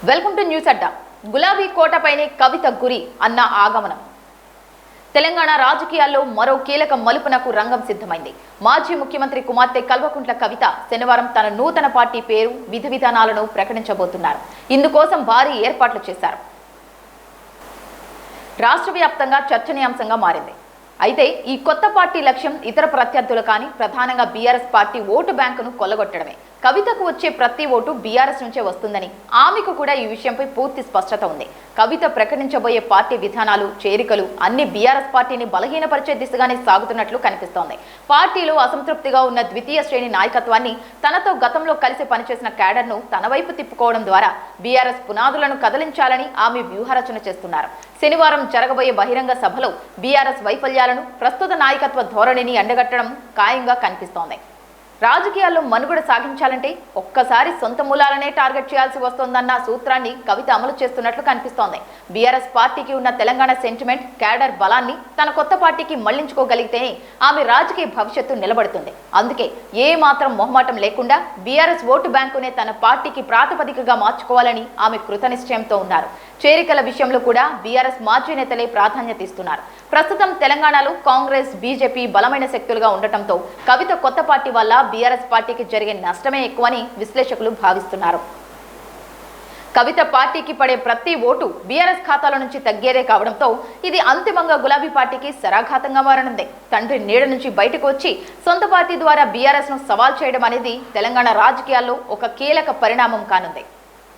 Welcome to news అడ్డా. గులాబీ కోటపైనే కవిత గురి అన్న ఆగమనం. తెలంగాణ రాజకీయాల్లో మరో కీలక మలుపునకు రంగం సిద్ధమైంది. మాజీ ముఖ్యమంత్రి కుమార్తె కల్వకుంట్ల కవిత శనివారం తన నూతన పార్టీ పేరు, విధి విధానాలను ప్రకటించబోతున్నారు. ఇందుకోసం భారీ ఏర్పాట్లు చేశారు. రాష్ట్ర వ్యాప్తంగా చర్చనీయాంశంగా మారింది. అయితే ఈ కొత్త పార్టీ లక్ష్యం ఇతర ప్రత్యర్థులు కానీ ప్రధానంగా బీఆర్ఎస్ పార్టీ ఓటు బ్యాంకును కొల్లగొట్టడమే. కవితకు వచ్చే ప్రతి ఓటు బీఆర్ఎస్ నుంచే వస్తుందని ఆమెకు కూడా ఈ విషయంపై పూర్తి స్పష్టత ఉంది. కవిత ప్రకటించబోయే పార్టీ విధానాలు, చేరికలు అన్ని బీఆర్ఎస్ పార్టీని బలహీనపరిచే దిశగానే సాగుతున్నట్లు కనిపిస్తోంది. పార్టీలో అసంతృప్తిగా ఉన్న ద్వితీయ శ్రేణి నాయకత్వాన్ని, తనతో గతంలో కలిసి పనిచేసిన క్యాడర్ను తన వైపు తిప్పుకోవడం ద్వారా బీఆర్ఎస్ పునాదులను కదిలించాలని ఆమె వ్యూహరచన చేస్తున్నారు. శనివారం జరగబోయే బహిరంగ సభలో బీఆర్ఎస్ వైఫల్యాలను, ప్రస్తుత నాయకత్వ ధోరణిని ఎండగట్టడం ఖాయంగా కనిపిస్తోంది. రాజకీయాల్లో మనుగడ సాగించాలంటే ఒక్కసారి సొంత మూలాలనే టార్గెట్ చేయాల్సి వస్తోందన్న సూత్రాన్ని కవిత అమలు చేస్తున్నట్లు కనిపిస్తోంది. బీఆర్ఎస్ పార్టీకి ఉన్న తెలంగాణ సెంటిమెంట్, క్యాడర్ బలాన్ని తన కొత్త పార్టీకి మళ్లించుకోగలిగితేనే ఆమె రాజకీయ భవిష్యత్తు నిలబడుతుంది. అందుకే ఏ మాత్రం మొహమాటం లేకుండా బీఆర్ఎస్ ఓటు బ్యాంకునే తన పార్టీకి ప్రాతిపదికగా మార్చుకోవాలని ఆమె కృతనిశ్చయంతో ఉన్నారు. చేరికల విషయంలో కూడా బీఆర్ఎస్ మాజీ నేతలే ప్రాధాన్యత ఇస్తున్నారు. ప్రస్తుతం తెలంగాణలో కాంగ్రెస్, బీజేపీ బలమైన శక్తులుగా ఉండటంతో కవిత కొత్త పార్టీ వల్ల బీఆర్ఎస్ పార్టీకి జరిగే నష్టమే ఎక్కువని విశ్లేషకులు భావిస్తున్నారు. కవిత పార్టీకి పడే ప్రతి ఓటు బీఆర్ఎస్ ఖాతాల నుంచి తగ్గేదే కావడంతో ఇది అంతిమంగా గులాబీ పార్టీకి శరాఘాతంగా మారనుంది. తండ్రి నీడ నుంచి బయటకు వచ్చి సొంత పార్టీ ద్వారా బీఆర్ఎస్ ను సవాల్ చేయడం అనేది తెలంగాణ రాజకీయాల్లో ఒక కీలక పరిణామం కానుంది.